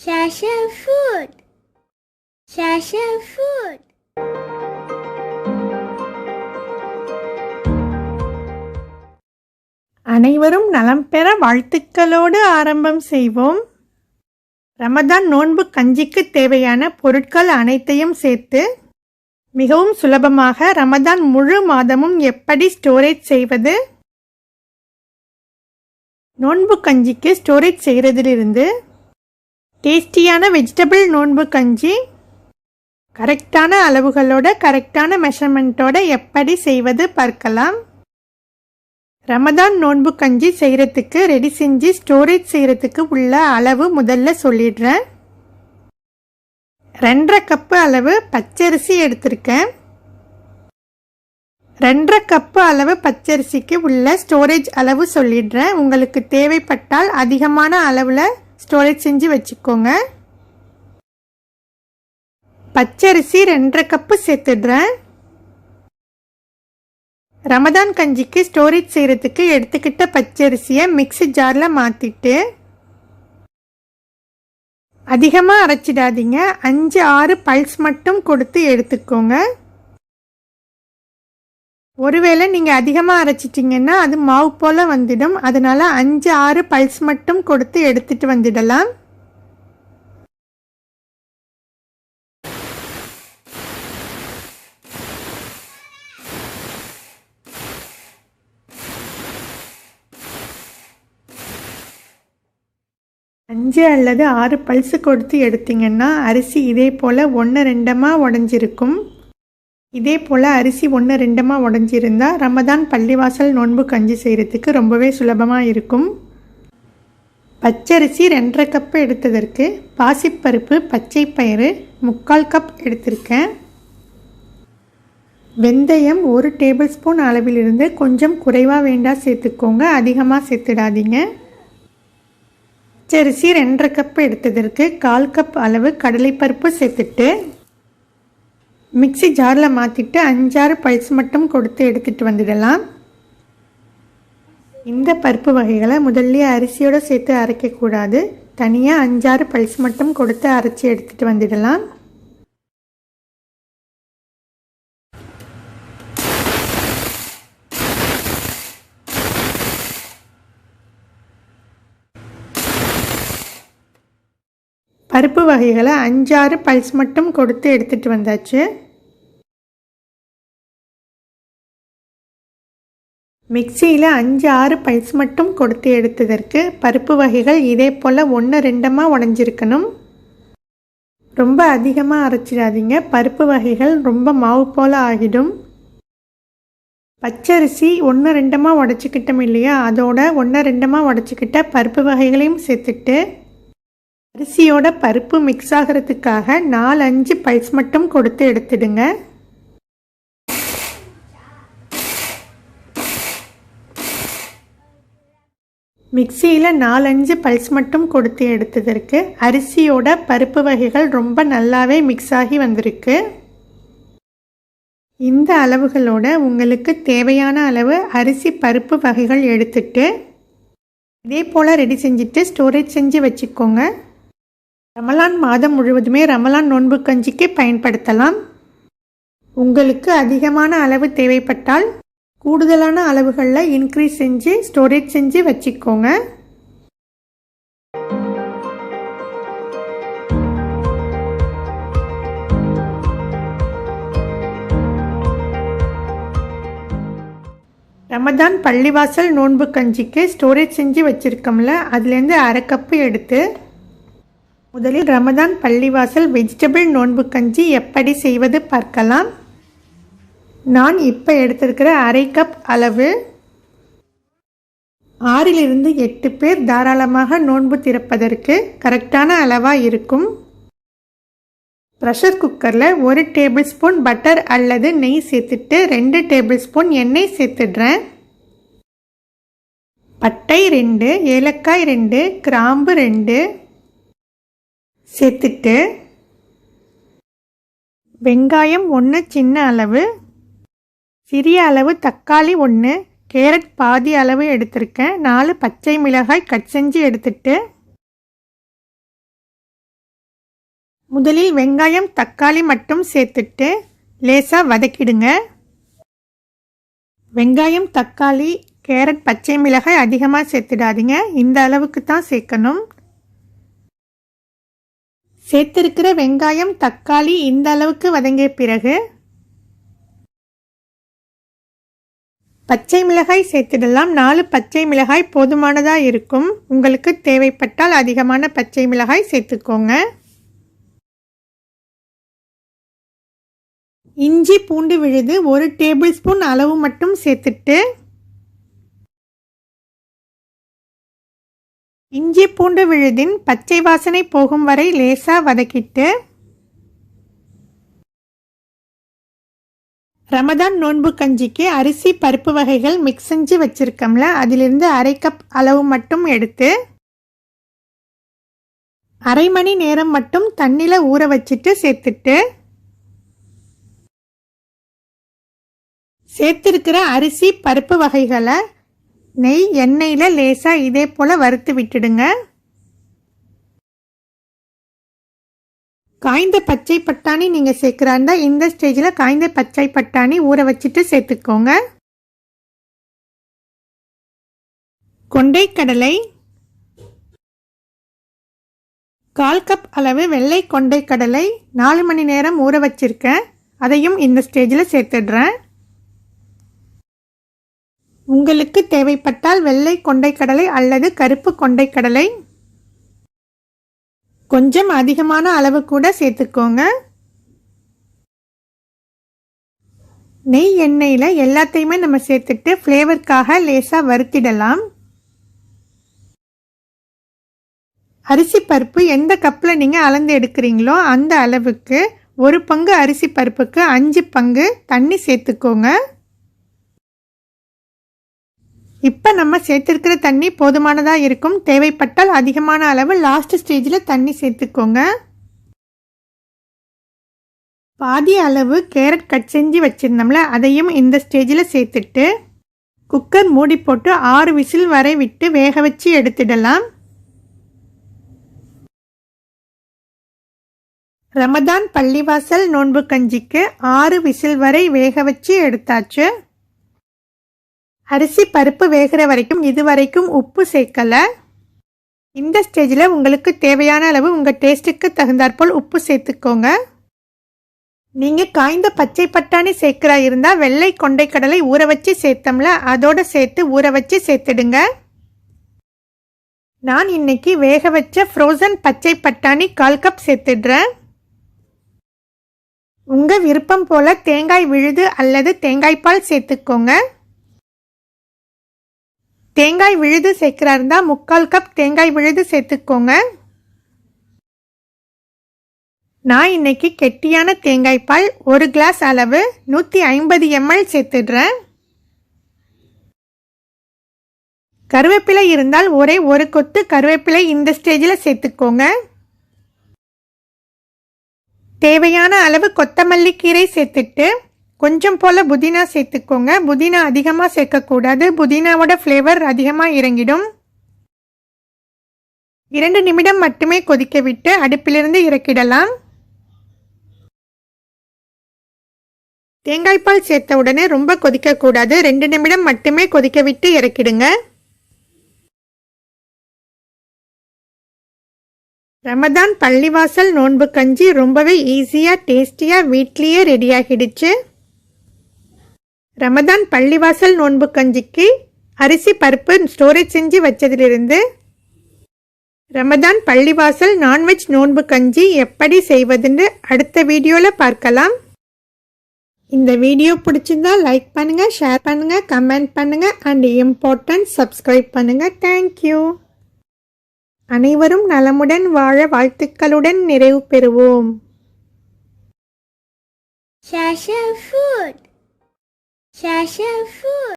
Shasha food. Shasha food. அனைவரும் நலம் பெற வாழ்த்துக்களோடு ஆரம்பம் செய்வோம். ரமதான் நோன்பு கஞ்சிக்கு தேவையான பொருட்கள் அனைத்தையும் சேர்த்து மிகவும் சுலபமாக ரமதான் முழு மாதமும் எப்படி ஸ்டோரேஜ் செய்வது, நோன்பு கஞ்சிக்கு ஸ்டோரேஜ் செய்கிறதிலிருந்து டேஸ்டியான வெஜிடபிள் நோன்பு கஞ்சி கரெக்டான அளவுகளோட கரெக்டான மெஷர்மெண்ட்டோட எப்படி செய்வது பார்க்கலாம். ரமதான் நோன்பு கஞ்சி செய்கிறதுக்கு ரெடி செஞ்சு ஸ்டோரேஜ் செய்கிறதுக்கு உள்ள அளவு முதல்ல சொல்லிடுறேன். 2.5 கப்பு அளவு பச்சரிசி எடுத்திருக்கேன். 2.5 கப்பு அளவு பச்சரிசிக்கு உள்ள ஸ்டோரேஜ் அளவு சொல்லிடுறேன். உங்களுக்கு தேவைப்பட்டால் அதிகமான அளவில் ஸ்டோரேஜ் செஞ்சு வச்சுக்கோங்க. பச்சரிசி 2.5 கப்பு சேர்த்துடுறேன். ரமதான் கஞ்சிக்கு ஸ்டோரேஜ் செய்கிறதுக்கு எடுத்துக்கிட்ட பச்சரிசியை மிக்ஸி ஜாரில் மாற்றிட்டு அதிகமாக அரைச்சிடாதீங்க. 5-6 பல்ஸ் மட்டும் கொடுத்து எடுத்துக்கோங்க. ஒருவேளை நீங்கள் அதிகமாக அரைச்சிட்டிங்கன்னா அது மாவு போல் வந்துடும். அதனால் 5-6 பல்ஸ் மட்டும் கொடுத்து எடுத்துட்டு வந்துடலாம். அஞ்சு அல்லது 6 பல்ஸு கொடுத்து எடுத்திங்கன்னா அரிசி இதே போல் 1-2 உடஞ்சிருக்கும். இதே போல் அரிசி 1-2 உடஞ்சிருந்தால் ரமதான் பள்ளிவாசல் நோன்பு கஞ்சி செய்கிறதுக்கு ரொம்பவே சுலபமாக இருக்கும். பச்சரிசி 2.5 கப்பு எடுத்ததற்கு பாசிப்பருப்பு பச்சை பயிறு 3/4 கப் எடுத்திருக்கேன். வெந்தயம் 1 டேபிள் ஸ்பூன் அளவிலிருந்து கொஞ்சம் குறைவாக வேண்டாம் சேர்த்துக்கோங்க, அதிகமாக சேர்த்துடாதீங்க. பச்சரிசி 2.5 கப்பு எடுத்ததற்கு 1/4 கப் அளவு கடலைப்பருப்பு சேர்த்துட்டு மிக்ஸி ஜாரில் மாற்றிட்டு 5-6 பல்ஸ் மட்டும் கொடுத்து எடுத்துகிட்டு வந்துடலாம். இந்த பருப்பு வகைகளை முதல்ல அரிசியோடு சேர்த்து அரைக்கக்கூடாது. தனியாக 5-6 பல்ஸ் மட்டும் கொடுத்து அரைச்சி எடுத்துகிட்டு வந்துடலாம். பருப்பு வகைகளை 5-6 பல்ஸ் மட்டும் கொடுத்து எடுத்துகிட்டு வந்தாச்சு. மிக்சியில் 5-6 பல்ஸ் மட்டும் கொடுத்து எடுத்ததற்கு பருப்பு வகைகள் இதே போல் 1-2 உடஞ்சிருக்கணும். ரொம்ப அதிகமாக அரைச்சிடாதீங்க, பருப்பு வகைகள் ரொம்ப மாவு போல் ஆகிடும். பச்சரிசி 1-2 உடச்சிக்கிட்டோம் இல்லையா, அதோட 1-2 உடச்சிக்கிட்ட பருப்பு வகைகளையும் சேர்த்துட்டு அரிசியோட பருப்பு மிக்ஸ் ஆகிறதுக்காக 4-5 பல்ஸ் மட்டும் கொடுத்து எடுத்துடுங்க. மிக்சியில் 4-5 பல்ஸ் மட்டும் கொடுத்து எடுத்ததற்கு அரிசியோட பருப்பு வகைகள் ரொம்ப நல்லாவே மிக்ஸ் ஆகி வந்திருக்கு. இந்த அளவுகளோட உங்களுக்கு தேவையான அளவு அரிசி பருப்பு வகைகள் எடுத்துட்டு இதே போல் ரெடி செஞ்சுட்டு ஸ்டோரேஜ் செஞ்சு வச்சுக்கோங்க. ரமலான் மாதம் முழுவதுமே ரமலான் நோன்பு கஞ்சிக்கு பயன்படுத்தலாம். உங்களுக்கு அதிகமான அளவு தேவைப்பட்டால் கூடுதலான அளவுகளில் இன்க்ரீஸ் செஞ்சு ஸ்டோரேஜ் செஞ்சு வச்சுக்கோங்க. ரமதான் பள்ளிவாசல் நோன்பு கஞ்சிக்கு ஸ்டோரேஜ் செஞ்சு வச்சுருக்கோம்ல, அதுலேருந்து 1/2 கப்பு எடுத்து முதலில் ரமதான் பள்ளிவாசல் வெஜிடபிள் நோன்பு கஞ்சி எப்படி செய்வது பார்க்கலாம். நான் இப்போ எடுத்திருக்கிற 1/2 கப் அளவு 6-8 பேர் தாராளமாக நோன்பு திறப்பதற்கு கரெக்டான அளவாக இருக்கும். ப்ரெஷர் குக்கரில் 1 டேபிள் ஸ்பூன் பட்டர் அல்லது நெய் சேர்த்துட்டு 2 டேபிள் ஸ்பூன் எண்ணெய் சேர்த்துடுறேன். பட்டை 2, ஏலக்காய் 2, கிராம்பு 2 சேர்த்துட்டு வெங்காயம் 1 சின்ன அளவு, சிறிய அளவு தக்காளி 1, கேரட் பாதி அளவு எடுத்திருக்கேன். 4 பச்சை மிளகாய் கட் செஞ்சு எடுத்துட்டு முதலில் வெங்காயம் தக்காளி மட்டும் சேர்த்துட்டு லேசாக வதக்கிடுங்க. வெங்காயம் தக்காளி கேரட் பச்சை மிளகாய் அதிகமாக சேர்த்துடாதீங்க, இந்த அளவுக்கு தான் சேர்க்கணும். சேர்த்திருக்கிற வெங்காயம் தக்காளி இந்த அளவுக்கு வதங்கிய பிறகு பச்சை மிளகாய் சேர்த்துடலாம். 4 பச்சை மிளகாய் போதுமானதாக இருக்கும். உங்களுக்கு தேவைப்பட்டால் அதிகமான பச்சை மிளகாய் சேர்த்துக்கோங்க. இஞ்சி பூண்டு விழுது 1 டேபிள் ஸ்பூன் அளவு மட்டும் சேர்த்துட்டு இஞ்சி பூண்டு விழுதின் பச்சை வாசனை போகும் வரை லேசாக வதக்கிட்டு ரமதான் நோன்பு கஞ்சிக்கு அரிசி பருப்பு வகைகள் மிக்ஸ் செஞ்சு வச்சுருக்கோம்ல, அதிலிருந்து 1/2 கப் அளவு மட்டும் எடுத்து 1/2 மணி நேரம் மட்டும் தண்ணியில் ஊற வச்சுட்டு சேர்த்துருக்கிற அரிசி பருப்பு வகைகளை நெய் எண்ணெயில் லேசாக இதே போல் வறுத்து விட்டுடுங்க. காய்ந்த பச்சை பட்டாணி நீங்கள் சேர்க்குறா இருந்தால் இந்த ஸ்டேஜில் காய்ந்த பச்சை பட்டாணி ஊற வச்சுட்டு சேர்த்துக்கோங்க. கொண்டைக்கடலை 1/4 கப் அளவு வெள்ளை கொண்டைக்கடலை 4 மணி நேரம் ஊற வச்சிருக்கேன், அதையும் இந்த ஸ்டேஜில் சேர்த்துடுறேன். உங்களுக்கு தேவைப்பட்டால் வெள்ளை கொண்டைக்கடலை அல்லது கருப்பு கொண்டைக்கடலை கொஞ்சம் அதிகமான அளவு கூட சேர்த்துக்கோங்க. நெய் எண்ணெயில் எல்லாத்தையுமே நம்ம சேர்த்துட்டு ஃப்ளேவருக்காக லேசாக வறுத்திடலாம். அரிசி பருப்பு எந்த கப்பில் நீங்கள் அளந்து எடுக்கிறீங்களோ அந்த அளவுக்கு 1 பங்கு அரிசி பருப்புக்கு 5 பங்கு தண்ணி சேர்த்துக்கோங்க. இப்போ நம்ம சேர்த்துருக்கிற தண்ணி போதுமானதாக இருக்கும். தேவைப்பட்டால் அதிகமான அளவு லாஸ்ட் ஸ்டேஜில் தண்ணி சேர்த்துக்கோங்க. பாதி அளவு கேரட் கட் செஞ்சு வச்சுருந்தோம்ல, அதையும் இந்த ஸ்டேஜில் சேர்த்துட்டு குக்கர் மூடி போட்டு 6 விசில் வரை விட்டு வேக வச்சு எடுத்துடலாம். ரமதான் பள்ளிவாசல் நோன்பு கஞ்சிக்கு 6 விசில் வரை வேக வச்சு எடுத்தாச்சு. அரிசி பருப்பு வேகிற வரைக்கும் இதுவரைக்கும் உப்பு சேர்க்கலை. இந்த ஸ்டேஜில் உங்களுக்கு தேவையான அளவு உங்கள் டேஸ்ட்டுக்கு தகுந்தாற்போல் உப்பு சேர்த்துக்கோங்க. நீங்கள் காய்ந்த பச்சை பட்டாணி சேர்க்கிறா இருந்தால் வெள்ளை கொண்டைக்கடலை ஊற வச்சு சேர்த்தோம்ல, அதோடு சேர்த்து ஊற வச்சு சேர்த்துடுங்க. நான் இன்னைக்கு வேக வச்ச ஃப்ரோசன் பச்சை பட்டாணி 1/4 கப் சேர்த்துடுறேன். உங்கள் விருப்பம் போல் தேங்காய் விழுது அல்லது தேங்காய்பால் சேர்த்துக்கோங்க. தேங்காய் விழுது சேர்க்கிறா இருந்தால் 3/4 கப் தேங்காய் விழுது சேர்த்துக்கோங்க. நான் இன்னைக்கு கெட்டியான தேங்காய் பால் 1 கிளாஸ் அளவு 150 ml சேர்த்துடுறேன். கருவேப்பிலை இருந்தால் ஒரே 1 கொத்து கருவேப்பிலை இந்த ஸ்டேஜில் சேர்த்துக்கோங்க. தேவையான அளவு கொத்தமல்லி கீரை சேர்த்துட்டு கொஞ்சம் போல் புதினா சேர்த்துக்கோங்க. புதினா அதிகமாக சேர்க்கக்கூடாது, புதினாவோட ஃப்ளேவர் அதிகமாக இறங்கிடும். 2 நிமிடம் மட்டுமே கொதிக்க விட்டு அடுப்பிலிருந்து இறக்கிடலாம். தேங்காய்பால் சேர்த்த உடனே ரொம்ப கொதிக்கக்கூடாது, 2 நிமிடம் மட்டுமே கொதிக்க விட்டு இறக்கிடுங்க. ரமதான் பள்ளிவாசல் நோன்பு கஞ்சி ரொம்பவே ஈஸியாக டேஸ்டியாக வீட்லேயே ரெடி ஆகிடுச்சு. ரமதான் பள்ளிவாசல் நோன்பு கஞ்சிக்கு அரிசி பருப்பு ஸ்டோரேஜ் செஞ்சு வச்சதிலிருந்து ரமதான் பள்ளிவாசல் நான்வெஜ் நோன்பு கஞ்சி எப்படி செய்வதுன்னு அடுத்த வீடியோவில் பார்க்கலாம். இந்த வீடியோ பிடிச்சிருந்தா லைக் பண்ணுங்கள், ஷேர் பண்ணுங்கள், கமெண்ட் பண்ணுங்கள் அண்ட் இம்பார்ட்டன்ட் சப்ஸ்கிரைப் பண்ணுங்கள். தேங்க்யூ. அனைவரும் நலமுடன் வாழ வாழ்த்துக்களுடன் நிறைவு பெறுவோம். Share food. Share food.